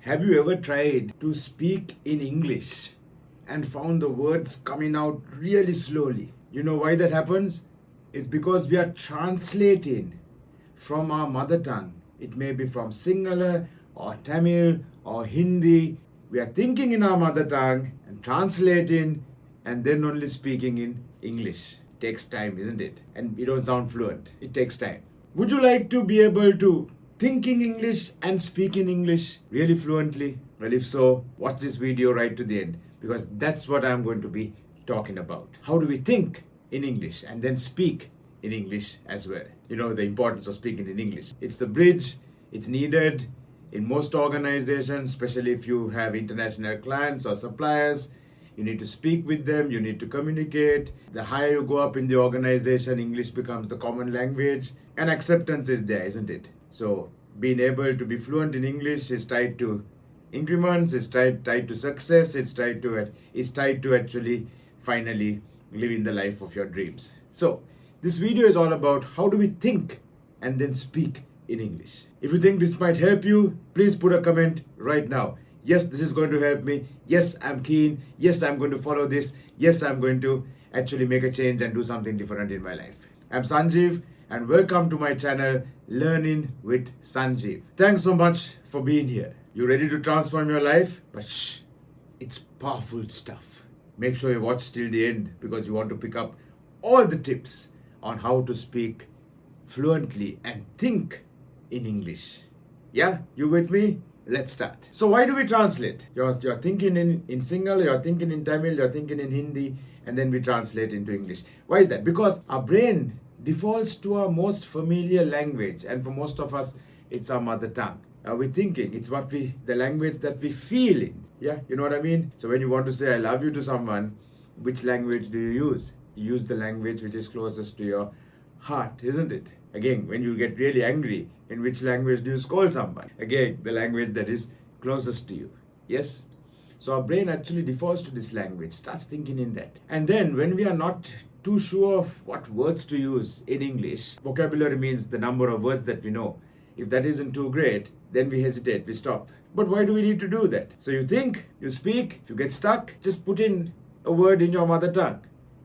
Have you ever tried to speak in English and found the words coming out really slowly? You know why that happens? It's because we are translating from our mother tongue. It may be from Sinhala or Tamil or Hindi. We are thinking in our mother tongue and translating and then only speaking in English. It takes time, isn't it? And we don't sound fluent. It takes time. Would you like to be able to think in English and speak in English really fluently? Well, if so, watch this video right to the end because that's what I'm going to be talking about. How do we think in English and then speak in English as well? You know, the importance of speaking in English. It's the bridge, it's needed in most organizations, especially if you have international clients or suppliers. You need to speak with them, you need to communicate. The higher you go up in the organization, English becomes the common language and acceptance is there, isn't it? So being able to be fluent in English is tied to increments, it's tied to success, it's tied to actually finally living the life of your dreams. So this video is all about how do we think and then speak in English. If you think this might help you, please put a comment right now. Yes, this is going to help me. Yes, I'm keen. Yes, I'm going to follow this. Yes, I'm going to actually make a change and do something different in my life. I'm Sanjeev and welcome to my channel, Learning with Sanjeev. Thanks so much for being here. You ready to transform your life? But shh, it's powerful stuff. Make sure you watch till the end because you want to pick up all the tips on how to speak fluently and think in English. Yeah, you with me? Let's start. So why do we translate? You're thinking in Sinhala, you're thinking in Tamil, you're thinking in Hindi, and then we translate into English. Why is that? Because our brain defaults to our most familiar language, and for most of us, it's our mother tongue. We're thinking, it's the language that we feel in. Yeah, you know what I mean? So when you want to say I love you to someone, which language do you use? You use the language which is closest to your heart, isn't it? Again, when you get really angry, in which language do you scold someone? Again, the language that is closest to you. Yes? So our brain actually defaults to this language, starts thinking in that. And then when we are not too sure of what words to use in English, vocabulary means the number of words that we know. If that isn't too great, then we hesitate, we stop. But why do we need to do that? So you think, you speak, if you get stuck, just put in a word in your mother tongue.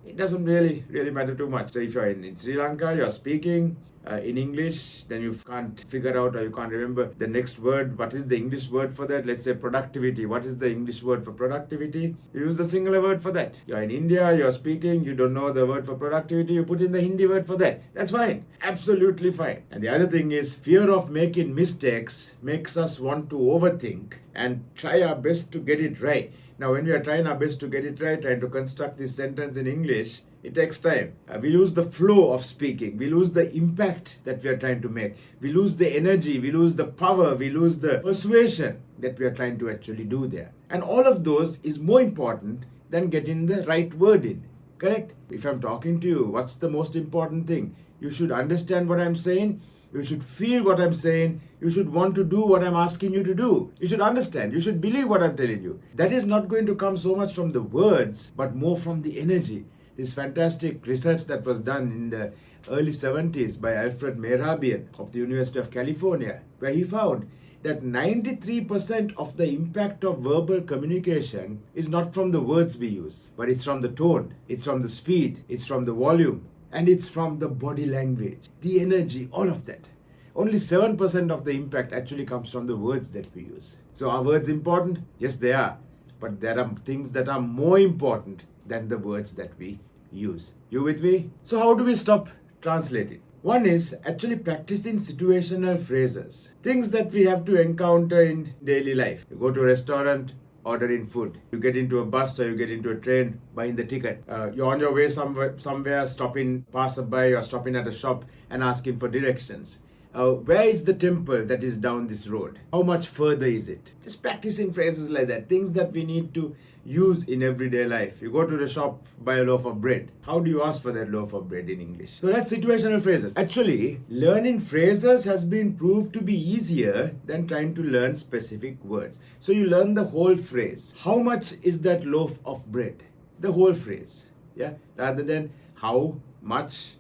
It doesn't really matter too much. So if you're in Sri Lanka, you're speaking in English, then you can't figure out or you can't remember the next word. What is the English word for that? Let's say productivity. What is the English word for productivity? You use the singular word for that. You're in India, you're speaking, you don't know the word for productivity, you put in the Hindi word for that. That's fine. Absolutely fine. And the other thing is fear of making mistakes makes us want to overthink and try our best to get it right. Now, when we are trying our best to get it right, trying to construct this sentence in English, it takes time. We lose the flow of speaking. We lose the impact that we are trying to make. We lose the energy. We lose the power. We lose the persuasion that we are trying to actually do there. And all of those is more important than getting the right word in. Correct? If I'm talking to you, what's the most important thing? You should understand what I'm saying. You should feel what I'm saying. You should want to do what I'm asking you to do. You should understand. You should believe what I'm telling you. That is not going to come so much from the words, but more from the energy. This fantastic research that was done in the early 70s by Alfred Mehrabian of the University of California, where he found that 93% of the impact of verbal communication is not from the words we use, but it's from the tone, it's from the speed, it's from the volume, and it's from the body language, the energy, all of that. Only 7% of the impact actually comes from the words that we use. So are words important? Yes, they are. But there are things that are more important than the words that we use. You with me? So how do we stop translating? One is actually practicing situational phrases. Things that we have to encounter in daily life. You go to a restaurant, ordering food. You get into a bus or you get into a train, buying the ticket. You're on your way somewhere, stopping passerby or stopping at a shop and asking for directions. Where is the temple that is down this road? How much further is it? Just practicing phrases like that. Things that we need to use in everyday life. You go to the shop, buy a loaf of bread. How do you ask for that loaf of bread in English? So that's situational phrases. Actually, learning phrases has been proved to be easier than trying to learn specific words. So you learn the whole phrase. How much is that loaf of bread? The whole phrase. Yeah, rather than how much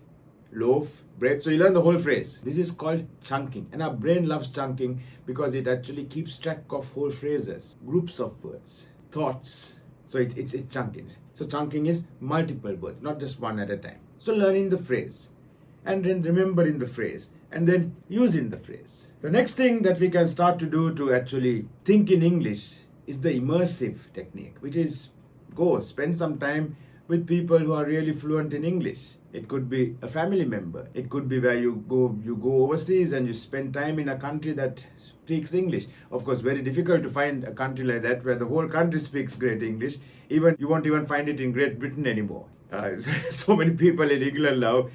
loaf, bread. So you learn the whole phrase. This is called chunking. And our brain loves chunking because it actually keeps track of whole phrases, groups of words, thoughts. So it's chunking. So chunking is multiple words, not just one at a time. So learning the phrase and then remembering the phrase and then using the phrase. The next thing that we can start to do to actually think in English is the immersive technique, which is go spend some time with people who are really fluent in English. It could be a family member. It could be where you go overseas and you spend time in a country that speaks English. Of course, very difficult to find a country like that where the whole country speaks great English. Even you won't even find it in Great Britain anymore. So many people in England now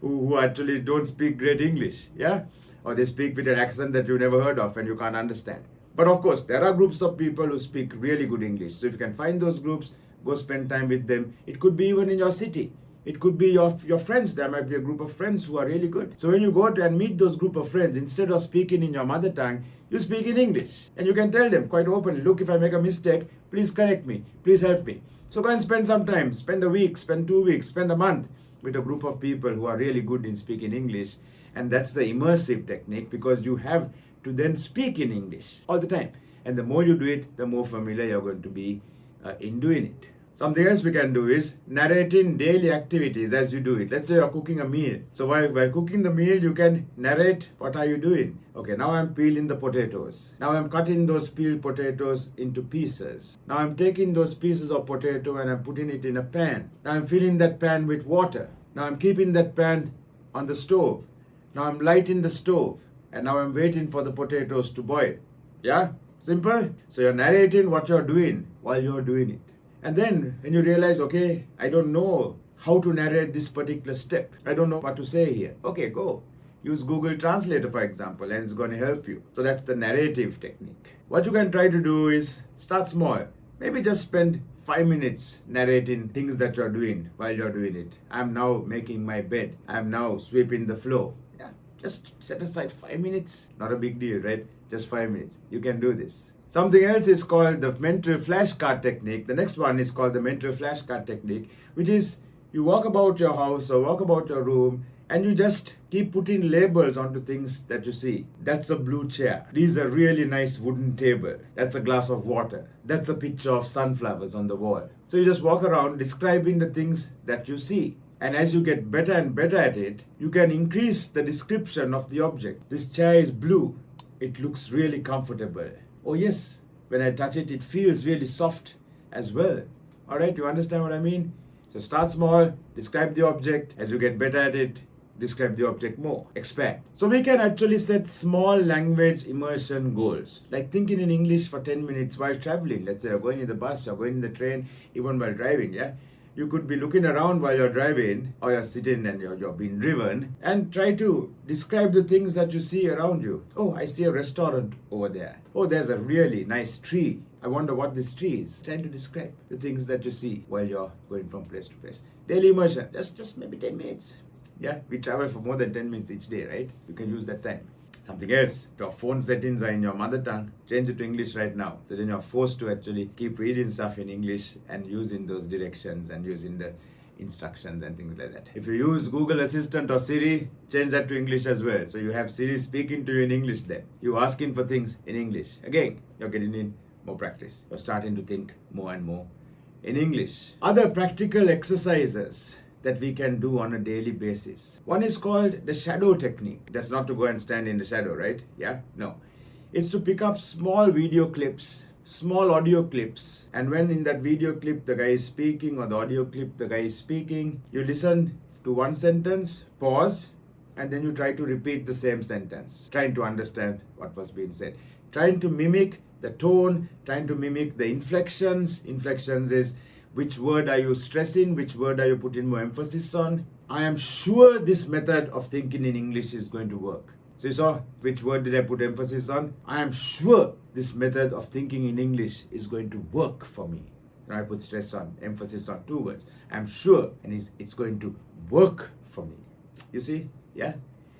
who actually don't speak great English, yeah? Or they speak with an accent that you never heard of and you can't understand. But of course, there are groups of people who speak really good English. So if you can find those groups, go spend time with them. It could be even in your city. It could be your friends. There might be a group of friends who are really good. So when you go and meet those group of friends, instead of speaking in your mother tongue, you speak in English. And you can tell them quite openly, look, if I make a mistake, please correct me. Please help me. So go and spend some time. Spend a week, spend 2 weeks, spend a month with a group of people who are really good in speaking English. And that's the immersive technique, because you have to then speak in English all the time. And the more you do it, the more familiar you're going to be in doing it. Something else we can do is narrating daily activities as you do it. Let's say you're cooking a meal. So while cooking the meal, you can narrate, what are you doing? Okay, now I'm peeling the potatoes. Now I'm cutting those peeled potatoes into pieces. Now I'm taking those pieces of potato and I'm putting it in a pan. Now I'm filling that pan with water. Now I'm keeping that pan on the stove. Now I'm lighting the stove. And now I'm waiting for the potatoes to boil. Yeah? Simple? So you're narrating what you're doing while you're doing it. And then when you realize, okay, I don't know how to narrate this particular step. I don't know what to say here. Okay, go. Use Google Translator, for example, and it's going to help you. So that's the narrative technique. What you can try to do is start small. Maybe just spend 5 minutes narrating things that you're doing while you're doing it. I'm now making my bed. I'm now sweeping the floor. Yeah, just set aside 5 minutes. Not a big deal, right? Just 5 minutes. You can do this. Something else is called the mental flashcard technique. The next one is called the mental flashcard technique, which is you walk about your house or walk about your room and you just keep putting labels onto things that you see. That's a blue chair. This is a really nice wooden table. That's a glass of water. That's a picture of sunflowers on the wall. So you just walk around describing the things that you see. And as you get better and better at it, you can increase the description of the object. This chair is blue. It looks really comfortable. Oh yes, when I touch it, it feels really soft as well. All right, you understand what I mean? So start small, describe the object. As you get better at it, describe the object more, expand. So we can actually set small language immersion goals, like thinking in English for 10 minutes while traveling. Let's say you're going in the bus, you're going in the train, even while driving, yeah? You could be looking around while you're driving, or you're sitting and you're being driven, and try to describe the things that you see around you. Oh, I see a restaurant over there. Oh, there's a really nice tree. I wonder what this tree is. Trying to describe the things that you see while you're going from place to place. Daily immersion, just maybe 10 minutes. Yeah, we travel for more than 10 minutes each day, right? You can use that time. Something else, your phone settings are in your mother tongue, change it to English right now. So then you're forced to actually keep reading stuff in English and using those directions and using the instructions and things like that. If you use Google Assistant or Siri, change that to English as well. So you have Siri speaking to you in English then. You asking for things in English. Again, you're getting in more practice. You're starting to think more and more in English. Other practical exercises that we can do on a daily basis. One is called the shadow technique. That's not to go and stand in the shadow, right? Yeah? No. It's to pick up small video clips, small audio clips, and when in that video clip the guy is speaking or the audio clip the guy is speaking, you listen to one sentence, pause, and then you try to repeat the same sentence, trying to understand what was being said. Trying to mimic the tone, trying to mimic the inflections. Inflections is which word are you stressing? Which word are you putting more emphasis on? I am sure this method of thinking in English is going to work. So you saw which word did I put emphasis on? I am sure this method of thinking in English is going to work for me. Now I put stress on, emphasis on 2 words. I'm sure, and it's going to work for me. You see? Yeah?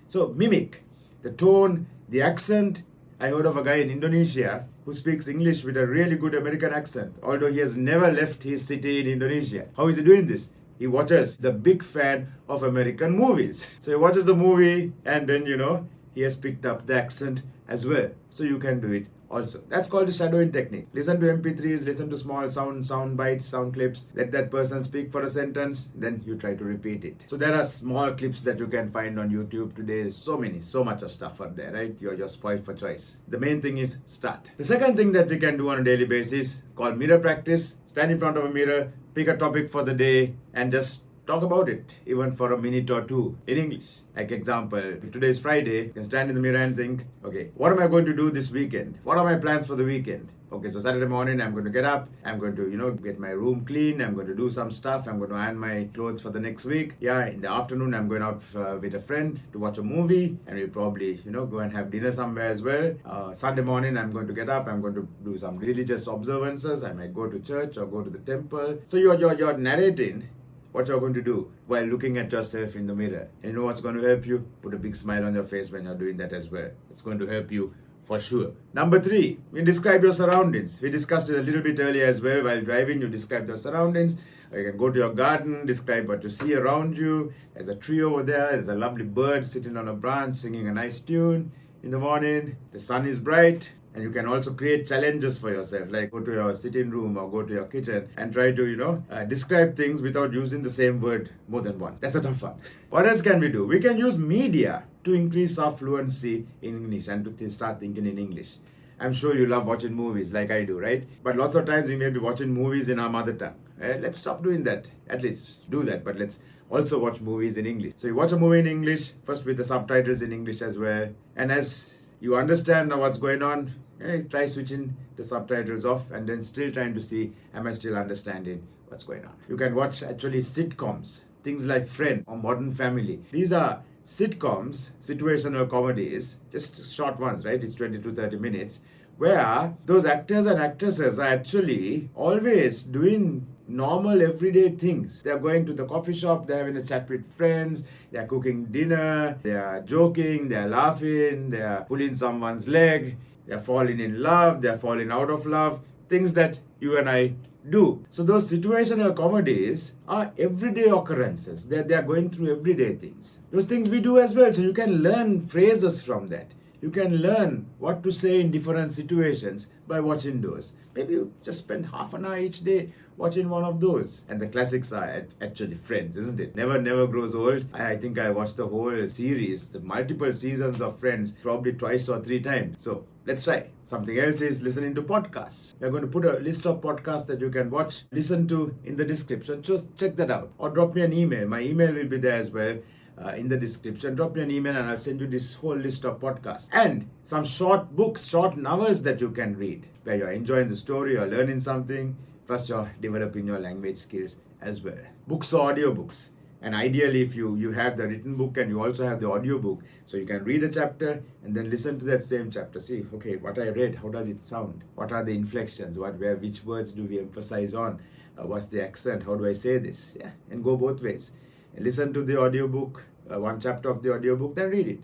So mimic the tone, the accent. I heard of a guy in Indonesia who speaks English with a really good American accent, although he has never left his city in Indonesia. How is he doing this? He watches, he's a big fan of American movies. So he watches the movie and then, he has picked up the accent as well. So you can do it also. That's called the shadowing technique. Listen to MP3s, listen to small sound bites, sound clips. Let that person speak for a sentence, then you try to repeat it. So there are small clips that you can find on YouTube today. So much of stuff out there, right? You're just spoiled for choice. The main thing is start. The second thing that we can do on a daily basis called mirror practice. Stand in front of a mirror, pick a topic for the day, and just talk about it, even for a minute or two in English. Like example, if today is Friday, you can stand in the mirror and think, okay, what am I going to do this weekend? What are my plans for the weekend? Okay, so Saturday morning, I'm going to get up. I'm going to, get my room clean. I'm going to do some stuff. I'm going to iron my clothes for the next week. Yeah, in the afternoon, I'm going out with a friend to watch a movie. And we'll probably, go and have dinner somewhere as well. Sunday morning, I'm going to get up. I'm going to do some religious observances. I might go to church or go to the temple. So you're narrating what you're going to do while looking at yourself in the mirror. And you know what's going to help you? Put a big smile on your face when you're doing that as well. It's going to help you for sure. Number 3, you describe your surroundings. We discussed it a little bit earlier as well. While driving, you describe your surroundings. Or you can go to your garden, describe what you see around you. There's a tree over there. There's a lovely bird sitting on a branch singing a nice tune in the morning. The sun is bright. And you can also create challenges for yourself, like go to your sitting room or go to your kitchen and try to, describe things without using the same word more than once. That's a tough one. What else can we do? We can use media to increase our fluency in English and to start thinking in English. I'm sure you love watching movies like I do, right? But lots of times we may be watching movies in our mother tongue. Let's stop doing that. At least do that, but let's also watch movies in English. So you watch a movie in English, first with the subtitles in English as well. And as you understand now what's going on, try switching the subtitles off and then still trying to see, am I still understanding what's going on? You can watch actually sitcoms, things like Friends or Modern Family. These are sitcoms, situational comedies, just short ones, right? It's 20 to 30 minutes, where those actors and actresses are actually always doing normal everyday things. They're going to the coffee shop, they're having a chat with friends, they're cooking dinner, they're joking, they're laughing, they're pulling someone's leg, they're falling in love, they're falling out of love, things that you and I do. So those situational comedies are everyday occurrences. They're going through everyday things. Those things we do as well. So you can learn phrases from that. You can learn what to say in different situations by watching those. Maybe you just spend half an hour each day watching one of those. And the classics are actually Friends, isn't it? Never grows old. I think I watched the whole series, the multiple seasons of Friends, probably twice or 3 times. So let's try. Something else is listening to podcasts. We're going to put a list of podcasts that you can watch, listen to in the description. Just check that out. Or drop me an email. My email will be there as well. In the description, drop me an email and I'll send you this whole list of podcasts and some short books, short novels that you can read where you're enjoying the story or learning something, plus you're developing your language skills as well. Books or audiobooks. And ideally, if you have the written book and you also have the audiobook, so you can read a chapter and then listen to that same chapter. See, okay, what I read, how does it sound? What are the inflections? Which words do we emphasize on? What's the accent? How do I say this? Yeah, and go both ways. Listen to the audiobook, one chapter of the audiobook, then read it.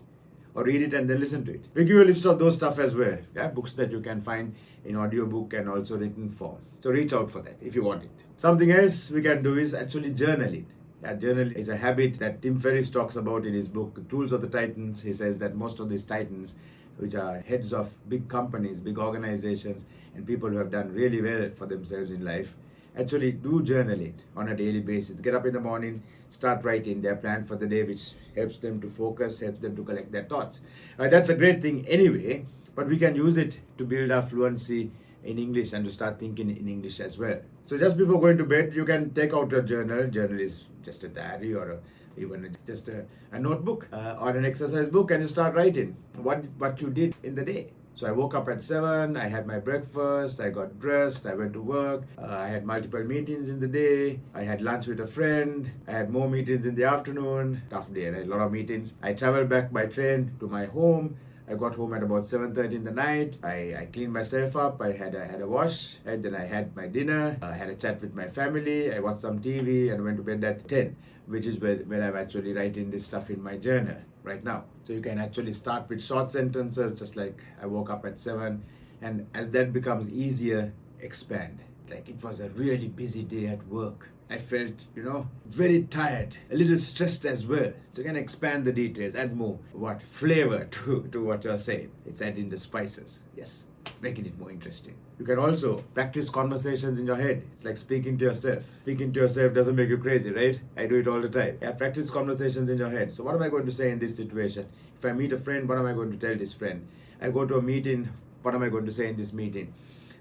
Or read it and then listen to it. We give you a list of those stuff as well. Yeah, books that you can find in audiobook and also written form. So reach out for that if you want it. Something else we can do is actually journaling. Yeah, journaling is a habit that Tim Ferriss talks about in his book, Tools of the Titans. He says that most of these titans, which are heads of big companies, big organizations, and people who have done really well for themselves in life, actually do journaling on a daily basis. Get up in the morning, start writing their plan for the day, which helps them to focus, helps them to collect their thoughts. That's a great thing anyway, but we can use it to build our fluency in English and to start thinking in English as well. So just before going to bed, you can take out your journal. Journal is just a diary or even just a notebook or an exercise book, and you start writing what you did in the day. So I woke up at 7, I had my breakfast, I got dressed, I went to work, I had multiple meetings in the day, I had lunch with a friend, I had more meetings in the afternoon, tough day, right? A lot of meetings. I traveled back by train to my home. I got home at about 7:30 in the night. I cleaned myself up. I had a wash, and then I had my dinner. I had a chat with my family. I watched some TV and went to bed at 10, which is where I'm actually writing this stuff in my journal right now. So you can actually start with short sentences, just like I woke up at 7, and as that becomes easier, expand. Like, it was a really busy day at work. I felt, very tired, a little stressed as well. So you can expand the details, add more flavor to what you're saying. It's adding the spices. Yes, making it more interesting. You can also practice conversations in your head. It's like speaking to yourself. Speaking to yourself doesn't make you crazy, right? I do it all the time. Yeah, practice conversations in your head. So what am I going to say in this situation? If I meet a friend, what am I going to tell this friend? I go to a meeting, what am I going to say in this meeting?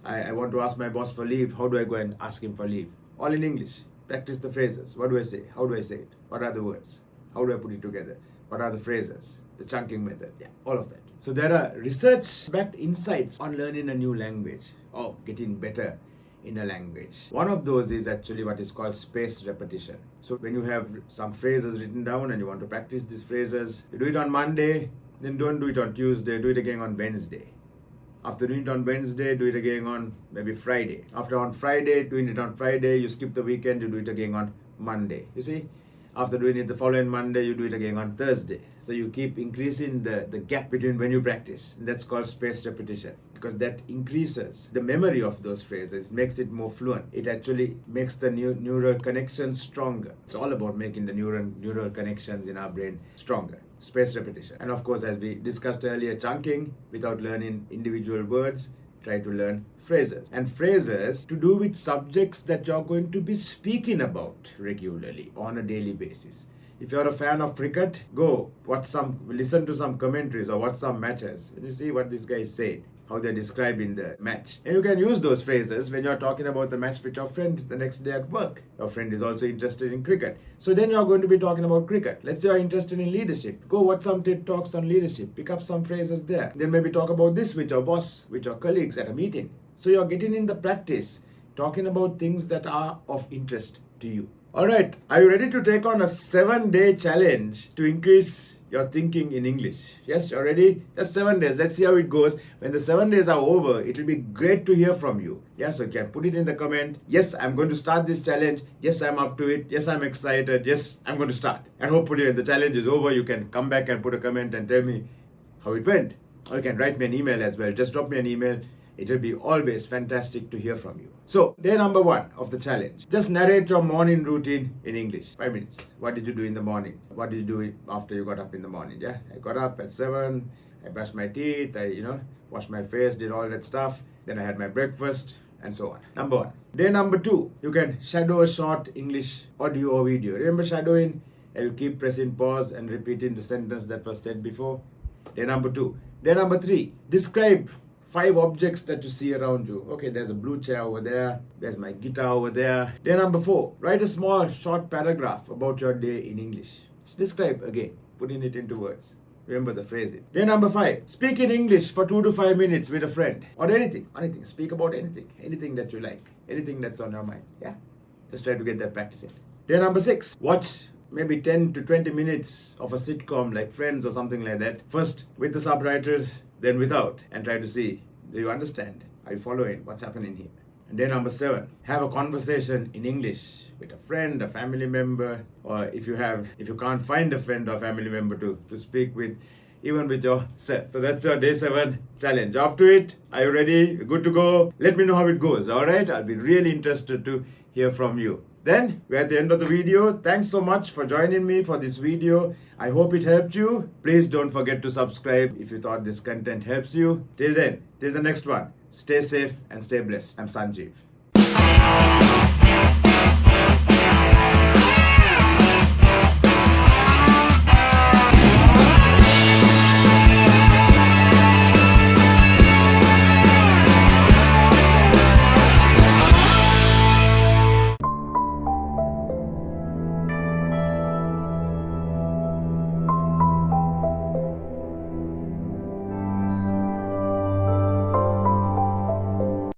I want to ask my boss for leave. How do I go and ask him for leave? All in English. Practice the phrases. What do I say? How do I say it? What are the words? How do I put it together? What are the phrases? The chunking method. Yeah, all of that. So there are research-backed insights on learning a new language or getting better in a language. One of those is actually what is called spaced repetition. So when you have some phrases written down and you want to practice these phrases, you do it on Monday, then don't do it on Tuesday, do it again on Wednesday. After doing it on Wednesday, do it again on maybe Friday. After on Friday, doing it on Friday, you skip the weekend, you do it again on Monday. You see? After doing it the following Monday, you do it again on Thursday. So you keep increasing the gap between when you practice. And that's called spaced repetition, because that increases the memory of those phrases, makes it more fluent. It actually makes the neural connections stronger. It's all about making the neural connections in our brain stronger. Spaced repetition. And of course, as we discussed earlier, chunking without learning individual words. Try to learn phrases. And phrases to do with subjects that you're going to be speaking about regularly on a daily basis. If you're a fan of cricket, listen to some commentaries or watch some matches and you see what this guy is saying, how they're describing the match. And you can use those phrases when you're talking about the match with your friend the next day at work. Your friend is also interested in cricket. So then you're going to be talking about cricket. Let's say you're interested in leadership. Go watch some TED Talks on leadership. Pick up some phrases there. Then maybe talk about this with your boss, with your colleagues at a meeting. So you're getting in the practice, talking about things that are of interest to you. All right, are you ready to take on a 7-day challenge to increase your thinking in English? Yes, you're ready? Just 7 days. Let's see how it goes. When the 7 days are over, it will be great to hear from you. Yes, so you can put it in the comment. Yes, I'm going to start this challenge. Yes, I'm up to it. Yes, I'm excited. Yes, I'm going to start. And hopefully when the challenge is over, you can come back and put a comment and tell me how it went. Or you can write me an email as well. Just drop me an email. It will be always fantastic to hear from you. So, day number 1 of the challenge. Just narrate your morning routine in English. 5 minutes. What did you do in the morning? What did you do after you got up in the morning? Yeah, I got up at 7. I brushed my teeth. I, washed my face, did all that stuff. Then I had my breakfast and so on. Number 1. Day number 2. You can shadow a short English audio or video. Remember shadowing? You keep pressing pause and repeating the sentence that was said before. Day number 2. Day number 3. Describe 5 objects that you see around you. Okay, there's a blue chair over there. There's my guitar over there. Day number 4. Write a small, short paragraph about your day in English. Just describe again, putting it into words. Remember the phrasing. Day number 5. Speak in English for 2 to 5 minutes with a friend. Or anything. Speak about anything. Anything that you like. Anything that's on your mind. Yeah? Just try to get that practice in. Day number 6. Watch maybe 10 to 20 minutes of a sitcom like Friends or something like that. First with the subtitles, then without, and try to see, do you understand? Are you following what's happening here? And then number 7, have a conversation in English with a friend, a family member, or if you can't find a friend or family member to speak with, even with yourself. So that's your day 7 challenge. Up to it. Are you ready? Good to go? Let me know how it goes. All right? I'll be really interested to hear from you. Then, we're at the end of the video. Thanks so much for joining me for this video. I hope it helped you. Please don't forget to subscribe if you thought this content helps you. Till then, till the next one, stay safe and stay blessed. I'm Sanjeev.